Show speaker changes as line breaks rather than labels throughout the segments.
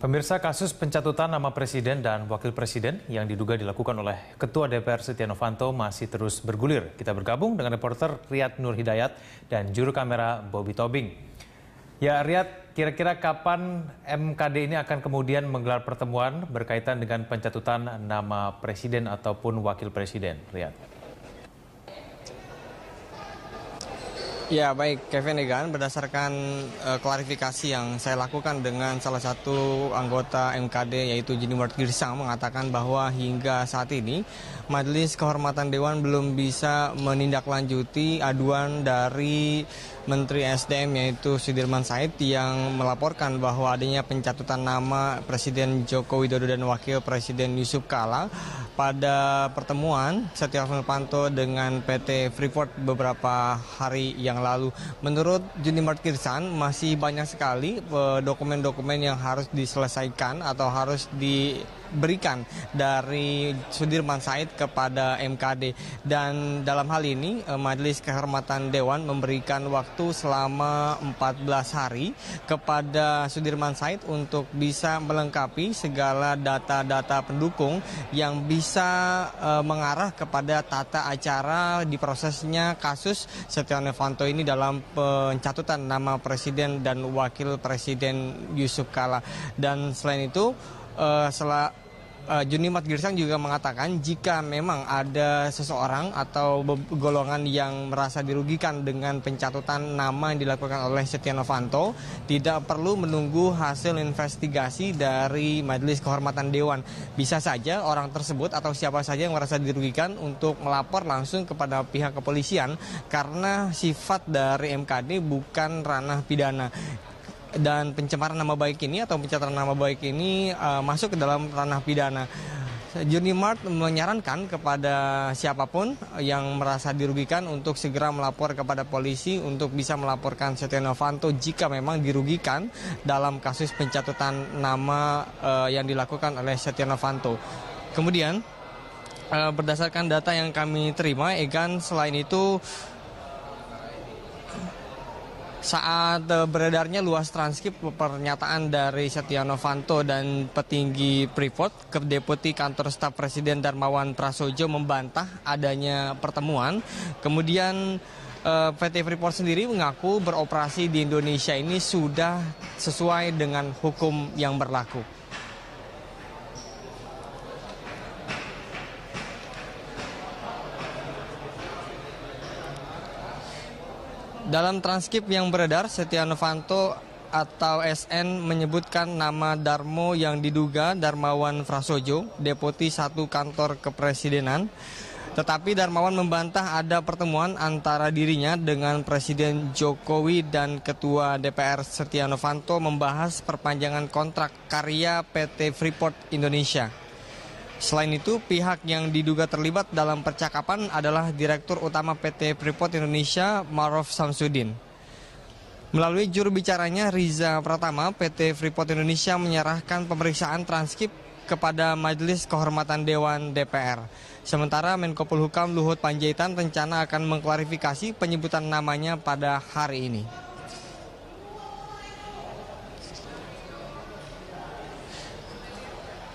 Pemirsa, kasus pencatutan nama presiden dan wakil presiden yang diduga dilakukan oleh Ketua DPR Setia Novanto masih terus bergulir. Kita bergabung dengan reporter Riyad Nur Hidayat dan juru kamera Bobby Tobing. Ya Riyad, kira-kira kapan MKD ini akan kemudian menggelar pertemuan berkaitan dengan pencatutan nama presiden ataupun wakil presiden? Riyad.
Ya baik Kevin Egan, berdasarkan klarifikasi yang saya lakukan dengan salah satu anggota MKD yaitu Junimart Girsang mengatakan bahwa hingga saat ini Majelis Kehormatan Dewan belum bisa menindaklanjuti aduan dari Menteri SDM yaitu Sudirman Said yang melaporkan bahwa adanya pencatutan nama Presiden Joko Widodo dan Wakil Presiden Yusuf Kala pada pertemuan Setia Novanto dengan PT Freeport beberapa hari yang lalu. Menurut Junimart Girsang masih banyak sekali dokumen-dokumen yang harus diselesaikan atau harus diberikan dari Sudirman Said kepada MKD, dan dalam hal ini Majelis Kehormatan Dewan memberikan waktu selama 14 hari kepada Sudirman Said untuk bisa melengkapi segala data-data pendukung yang bisa mengarah kepada tata acara diprosesnya kasus Setia Novanto ini dalam pencatutan nama presiden dan wakil presiden Yusuf Kala. Dan selain itu Junimart Girsang juga mengatakan jika memang ada seseorang atau golongan yang merasa dirugikan dengan pencatutan nama yang dilakukan oleh Setia Novanto, tidak perlu menunggu hasil investigasi dari Majelis Kehormatan Dewan. Bisa saja orang tersebut atau siapa saja yang merasa dirugikan untuk melapor langsung kepada pihak kepolisian karena sifat dari MKD bukan ranah pidana. Dan pencemaran nama baik ini atau pencemaran nama baik ini masuk ke dalam ranah pidana. Junimart menyarankan kepada siapapun yang merasa dirugikan untuk segera melapor kepada polisi untuk bisa melaporkan Setia Novanto jika memang dirugikan dalam kasus pencatutan nama yang dilakukan oleh Setia Novanto. Kemudian berdasarkan data yang kami terima, Egan, selain itu saat beredarnya luas transkrip pernyataan dari Setia Novanto dan petinggi Freeport, Deputi Kantor Staf Presiden Darmawan Prasojo membantah adanya pertemuan. Kemudian PT Freeport sendiri mengaku beroperasi di Indonesia ini sudah sesuai dengan hukum yang berlaku. Dalam transkrip yang beredar, Setia Novanto atau SN menyebutkan nama Darmo yang diduga Darmawan Prasojo, Deputi 1 Kantor Kepresidenan. Tetapi Darmawan membantah ada pertemuan antara dirinya dengan Presiden Jokowi dan Ketua DPR Setia Novanto membahas perpanjangan kontrak karya PT Freeport Indonesia. Selain itu, pihak yang diduga terlibat dalam percakapan adalah Direktur Utama PT Freeport Indonesia, Maruf Samsudin. Melalui juru bicaranya Riza Pratama, PT Freeport Indonesia menyerahkan pemeriksaan transkrip kepada Majelis Kehormatan Dewan DPR. Sementara Menko Polhukam Luhut Panjaitan rencana akan mengklarifikasi penyebutan namanya pada hari ini.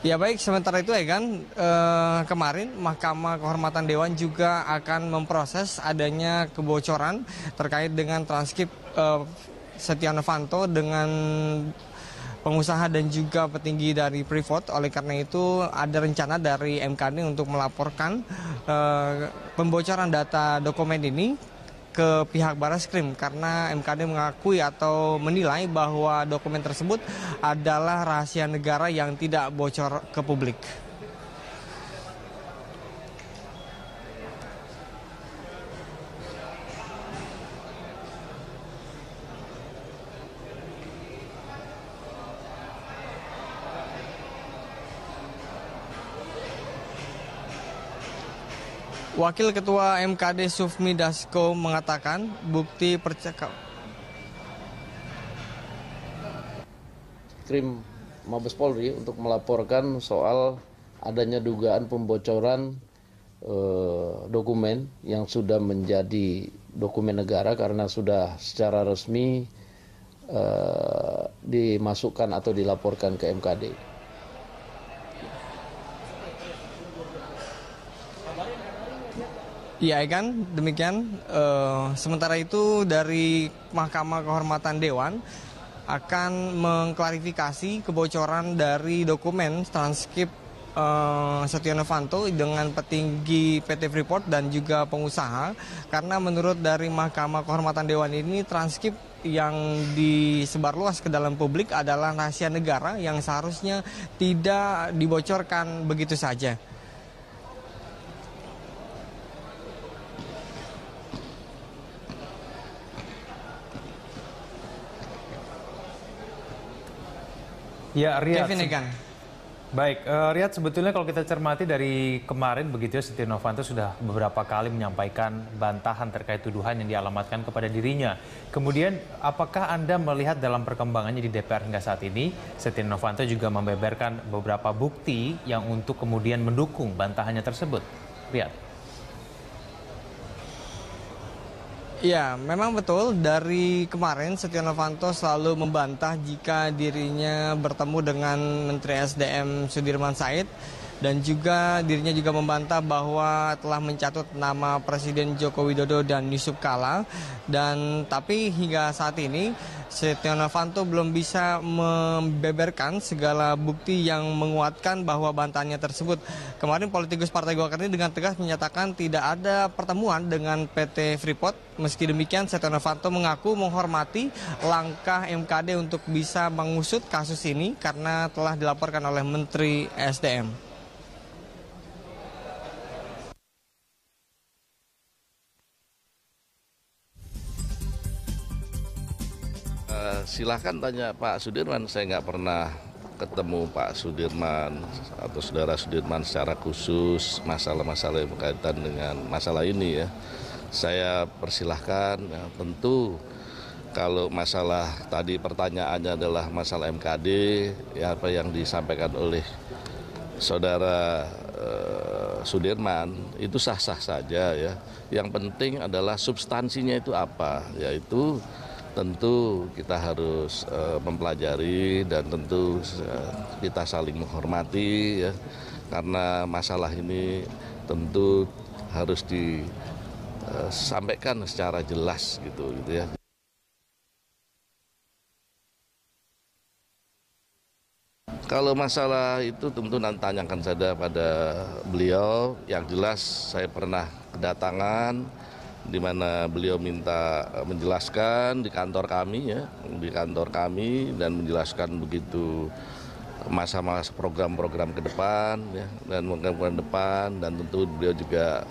Ya baik, sementara itu Egan, kemarin Mahkamah Kehormatan Dewan juga akan memproses adanya kebocoran terkait dengan transkrip Setia Novanto dengan pengusaha dan juga petinggi dari Freeport. Oleh karena itu ada rencana dari MKD untuk melaporkan pembocoran data dokumen ini ke pihak Barreskrim karena MKD mengakui atau menilai bahwa dokumen tersebut adalah rahasia negara yang tidak bocor ke publik. Wakil Ketua MKD Sufmi Dasko mengatakan bukti
Krim Mabes Polri untuk melaporkan soal adanya dugaan pembocoran dokumen yang sudah menjadi dokumen negara karena sudah secara resmi dimasukkan atau dilaporkan ke MKD.
Iya kan, demikian. Sementara itu dari Mahkamah Kehormatan Dewan akan mengklarifikasi kebocoran dari dokumen transkrip Setia Novanto dengan petinggi PT Freeport dan juga pengusaha, karena menurut dari Mahkamah Kehormatan Dewan ini transkrip yang disebarluas ke dalam publik adalah rahasia negara yang seharusnya tidak dibocorkan begitu saja.
Ya, Riyad.
Kevin Egan.
Baik, Riyad, sebetulnya kalau kita cermati dari kemarin begitu ya, Setia Novanto sudah beberapa kali menyampaikan bantahan terkait tuduhan yang dialamatkan kepada dirinya. Kemudian, apakah Anda melihat dalam perkembangannya di DPR hingga saat ini, Setia Novanto juga membeberkan beberapa bukti yang untuk kemudian mendukung bantahannya tersebut? Riyad.
Ya, memang betul. Dari kemarin Setia Novanto selalu membantah jika dirinya bertemu dengan Menteri SDM Sudirman Said, dan juga dirinya juga membantah bahwa telah mencatut nama Presiden Joko Widodo dan Yusuf Kala. Dan tapi hingga saat ini Setia Novanto belum bisa membeberkan segala bukti yang menguatkan bahwa bantahannya tersebut. Kemarin politikus Partai Golkar ini dengan tegas menyatakan tidak ada pertemuan dengan PT Freeport. Meski demikian, Setia Novanto mengaku menghormati langkah MKD untuk bisa mengusut kasus ini karena telah dilaporkan oleh Menteri SDM.
Silahkan tanya Pak Sudirman, saya nggak pernah ketemu Pak Sudirman atau saudara Sudirman secara khusus masalah-masalah yang berkaitan dengan masalah ini ya. Saya persilahkan, ya, tentu kalau masalah tadi pertanyaannya adalah masalah MKD, ya apa yang disampaikan oleh saudara Sudirman itu sah-sah saja ya. Yang penting adalah substansinya itu apa, yaitu tentu kita harus mempelajari dan tentu kita saling menghormati ya, karena masalah ini tentu harus disampaikan secara jelas gitu ya. Kalau masalah itu tentu nanti tanyakan saja pada beliau. Yang jelas saya pernah kedatangan di mana beliau minta menjelaskan di kantor kami ya, dan menjelaskan begitu masa-masa program-program ke depan ya, dan program ke depan, dan tentu beliau juga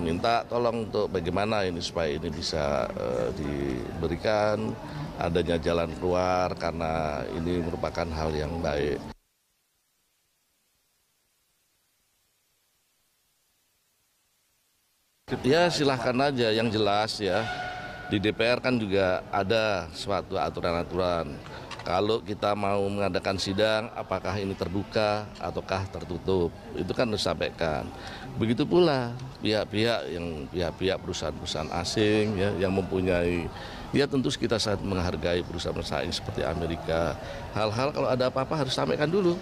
minta tolong untuk bagaimana ini supaya ini bisa diberikan adanya jalan keluar karena ini merupakan hal yang baik. Ya silahkan aja, yang jelas ya di DPR kan juga ada suatu aturan-aturan. Kalau kita mau mengadakan sidang, apakah ini terbuka ataukah tertutup, itu kan harus disampaikan. Begitu pula pihak-pihak perusahaan-perusahaan asing ya, yang mempunyai, ya tentu kita sangat menghargai perusahaan-perusahaan seperti Amerika. Hal-hal kalau ada apa-apa harus sampaikan dulu.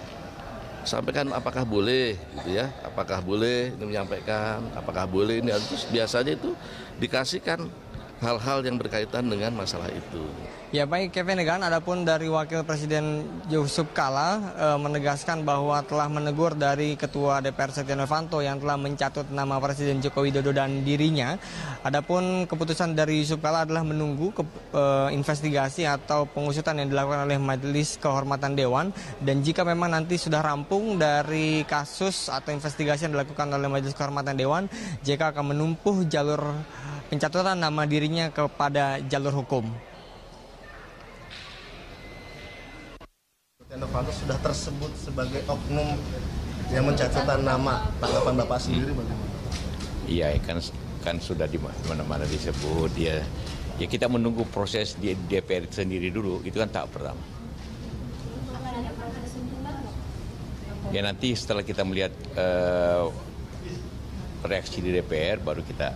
Sampaikan apakah boleh gitu ya, apakah boleh ini menyampaikan, apakah boleh ini, terus biasanya itu dikasihkan hal-hal yang berkaitan dengan masalah itu.
Ya baik, Kevin Egan, adapun dari Wakil Presiden Yusuf Kala menegaskan bahwa telah menegur dari Ketua DPR Setia Novanto yang telah mencatut nama Presiden Joko Widodo dan dirinya. Adapun keputusan dari Yusuf Kala adalah menunggu investigasi atau pengusutan yang dilakukan oleh Majelis Kehormatan Dewan, dan jika memang nanti sudah rampung dari kasus atau investigasi yang dilakukan oleh Majelis Kehormatan Dewan, JK akan menempuh jalur pencatutan nama dirinya kepada jalur hukum.
Setia Novanto sudah tersebut sebagai oknum yang mencatutkan nama. Tanggapan Bapak sendiri bagaimana? Iya,
kan sudah di mana-mana disebut ya. Ya kita menunggu proses di DPR sendiri dulu, itu kan tahap pertama. Ya nanti setelah kita melihat reaksi di DPR baru kita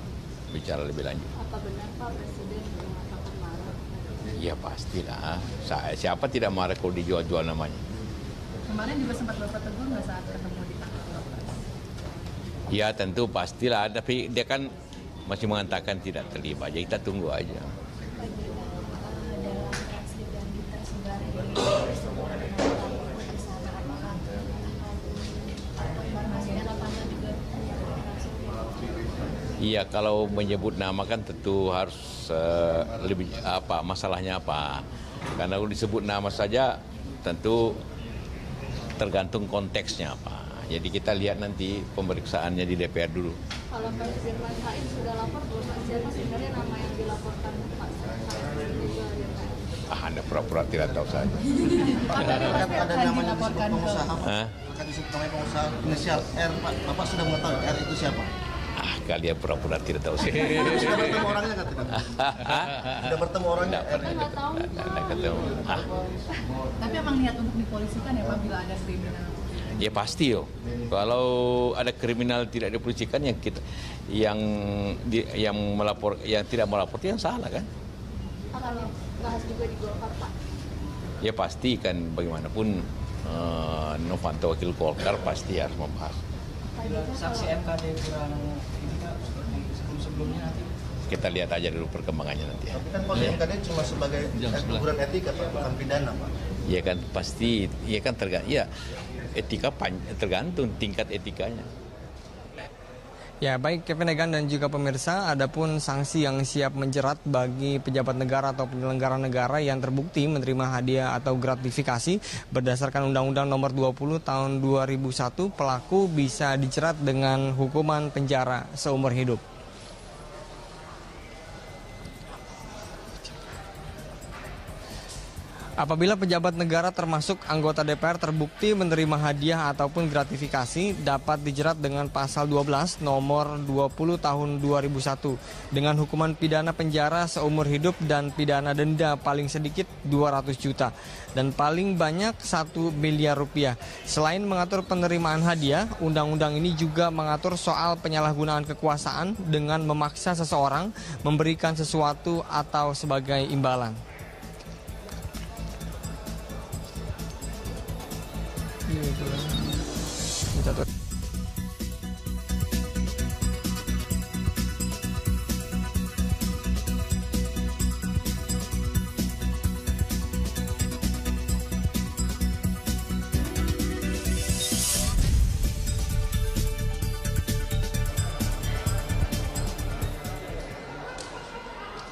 bicara lebih lanjut.
Apa benar Pak Presiden mengatakan marah?
Ya pastilah. Siapa tidak marah kalau dijual-jual namanya?
Kemarin juga sempat Bapak tegur nggak saat ketemu di tanggal 12?
Ya tentu pastilah, tapi dia kan masih mengatakan tidak terlibat. Jadi kita tunggu aja. Iya, kalau menyebut nama kan tentu harus lebih apa masalahnya apa. Karena kalau disebut nama saja tentu tergantung konteksnya apa. Jadi kita lihat nanti pemeriksaannya di DPR dulu.
Kalau Pak Sudirman Said sudah lapor, siapa sebenarnya nama yang dilaporkan Pak Said juga ya Pak?
Anda pura-pura tidak tahu saja.
Ada namanya disebut pengusaha, Pak.
Hah?
Akan disebut namanya pengusaha inisial R, Pak. Bapak sudah mengetahui R itu siapa?
Kalian pura-pura tidak tahu sih.
Sudah bertemu orangnya kan tidak? Sudah bertemu orangnya?
Tidak ketemu.
Tapi emang niat untuk dipolisikan ya Pak bila ada kriminal?
Ya pasti yo. Kalau ada kriminal tidak dipolisikan yang tidak melapor itu yang salah kan?
Akan bahas juga di Golkar Pak.
Ya pasti kan bagaimanapun Novanto wakil Golkar pasti harus membahas.
Saksi MKD kurang ini Kak, sebelum-sebelumnya nanti.
Kita lihat aja dulu perkembangannya nanti.
Tapi kan kalau MKD cuma sebagai teguran etika, Pak, bukan pidana, Pak.
Ya kan pasti, ya kan etika tergantung tingkat etikanya.
Ya, baik Kevin Egan dan juga pemirsa, adapun sanksi yang siap menjerat bagi pejabat negara atau penyelenggara negara yang terbukti menerima hadiah atau gratifikasi berdasarkan Undang-Undang Nomor 20 Tahun 2001, pelaku bisa dijerat dengan hukuman penjara seumur hidup. Apabila pejabat negara termasuk anggota DPR terbukti menerima hadiah ataupun gratifikasi, dapat dijerat dengan pasal 12 nomor 20 tahun 2001 dengan hukuman pidana penjara seumur hidup dan pidana denda paling sedikit 200 juta dan paling banyak 1 miliar rupiah. Selain mengatur penerimaan hadiah, undang-undang ini juga mengatur soal penyalahgunaan kekuasaan dengan memaksa seseorang memberikan sesuatu atau sebagai imbalan.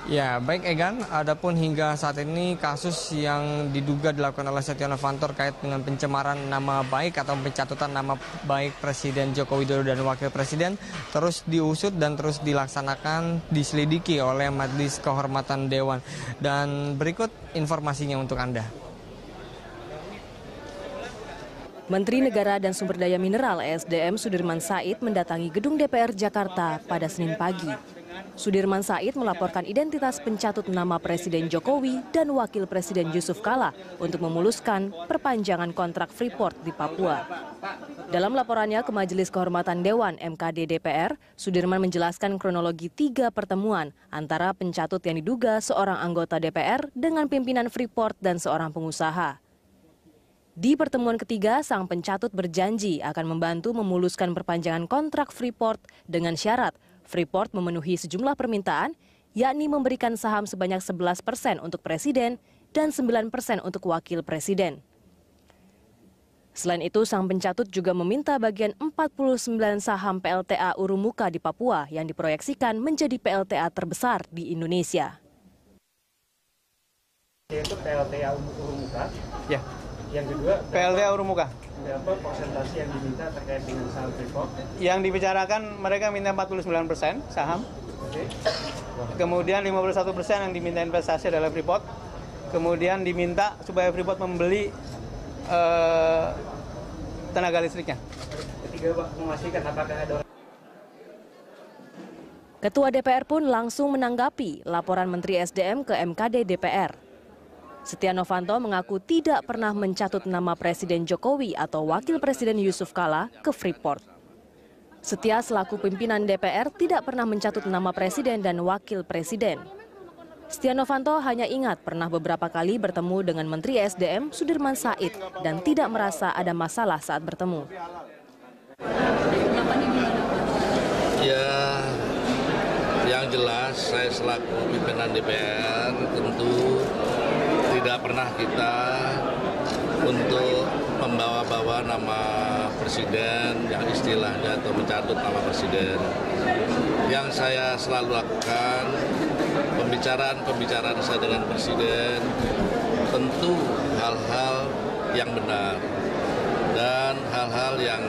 Ya, baik Egan, adapun hingga saat ini kasus yang diduga dilakukan oleh Setia Novanto terkait dengan pencemaran nama baik atau pencatutan nama baik Presiden Joko Widodo dan Wakil Presiden terus diusut dan terus dilaksanakan, diselidiki oleh Majelis Kehormatan Dewan. Dan berikut informasinya untuk Anda.
Menteri Negara dan Sumber Daya Mineral (ESDM) Sudirman Said mendatangi gedung DPR Jakarta pada Senin pagi. Sudirman Said melaporkan identitas pencatut nama Presiden Jokowi dan Wakil Presiden Yusuf Kala untuk memuluskan perpanjangan kontrak Freeport di Papua. Dalam laporannya ke Majelis Kehormatan Dewan (MKD) DPR, Sudirman menjelaskan kronologi 3 pertemuan antara pencatut yang diduga seorang anggota DPR dengan pimpinan Freeport dan seorang pengusaha. Di pertemuan ketiga, sang pencatut berjanji akan membantu memuluskan perpanjangan kontrak Freeport dengan syarat Freeport memenuhi sejumlah permintaan, yakni memberikan saham sebanyak 11% untuk presiden dan 9% untuk wakil presiden. Selain itu, sang pencatut juga meminta bagian 49 saham PLTA Urumuka di Papua yang diproyeksikan menjadi PLTA terbesar di Indonesia.
Yaitu PLTA Urumuka.
Ya.
Yang kedua,
PLTA Urumuka.
Berapa persentase yang diminta terkait dengan saham Freeport?
Yang dibicarakan mereka minta 49% saham.
Oke.
Kemudian 51% yang diminta investasi adalah Freeport. Kemudian diminta supaya Freeport membeli tenaga listriknya.
Ketiga, Pak, memastikan apakah ada
Ketua DPR pun langsung menanggapi laporan Menteri SDM ke MKD DPR. Setia Novanto mengaku tidak pernah mencatut nama Presiden Jokowi atau Wakil Presiden Yusuf Kala ke Freeport. Setia selaku pimpinan DPR tidak pernah mencatut nama Presiden dan Wakil Presiden. Setia Novanto hanya ingat pernah beberapa kali bertemu dengan Menteri SDM Sudirman Said dan tidak merasa ada masalah saat bertemu.
Ya, yang jelas saya selaku pimpinan DPR tentu tidak pernah kita untuk membawa-bawa nama presiden yang istilahnya atau mencatut nama presiden. Yang saya selalu lakukan pembicaraan saya dengan presiden tentu hal-hal yang benar dan hal-hal yang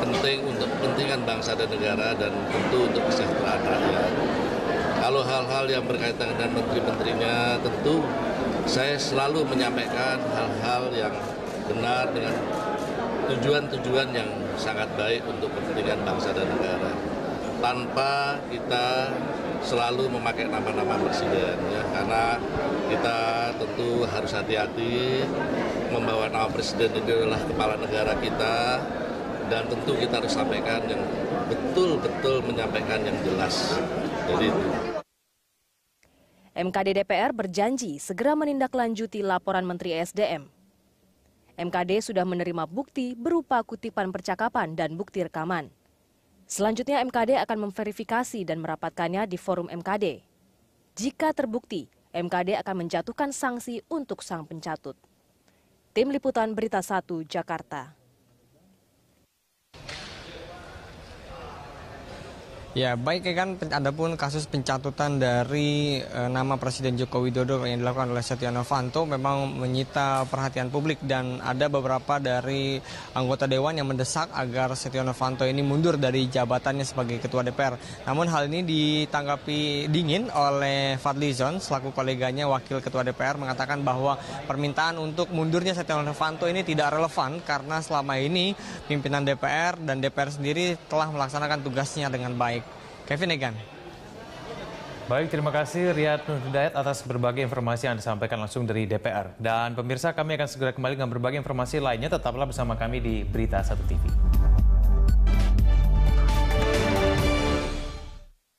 penting untuk kepentingan bangsa dan negara dan tentu untuk kesejahteraan rakyat. Kalau hal-hal yang berkaitan dengan menteri-menterinya tentu saya selalu menyampaikan hal-hal yang benar dengan tujuan-tujuan yang sangat baik untuk kepentingan bangsa dan negara. Tanpa kita selalu memakai nama-nama presiden, ya, karena kita tentu harus hati-hati membawa nama presiden ini adalah kepala negara kita, dan tentu kita harus sampaikan yang betul-betul menyampaikan yang jelas. Jadi itu.
MKD DPR berjanji segera menindaklanjuti laporan Menteri SDM. MKD sudah menerima bukti berupa kutipan percakapan dan bukti rekaman. Selanjutnya MKD akan memverifikasi dan merapatkannya di forum MKD. Jika terbukti, MKD akan menjatuhkan sanksi untuk sang pencatut. Tim Liputan Berita 1, Jakarta.
Ya, baik kan, adapun kasus pencatutan dari nama Presiden Joko Widodo yang dilakukan oleh Setia Novanto memang menyita perhatian publik dan ada beberapa dari anggota dewan yang mendesak agar Setia Novanto ini mundur dari jabatannya sebagai Ketua DPR. Namun hal ini ditanggapi dingin oleh Fadlizon selaku koleganya Wakil Ketua DPR mengatakan bahwa permintaan untuk mundurnya Setia Novanto ini tidak relevan karena selama ini pimpinan DPR dan DPR sendiri telah melaksanakan tugasnya dengan baik. Kevin Egan.
Baik, terima kasih Riyad Nur Hidayat atas berbagai informasi yang disampaikan langsung dari DPR. Dan pemirsa, kami akan segera kembali dengan berbagai informasi lainnya. Tetaplah bersama kami di Berita 1 TV.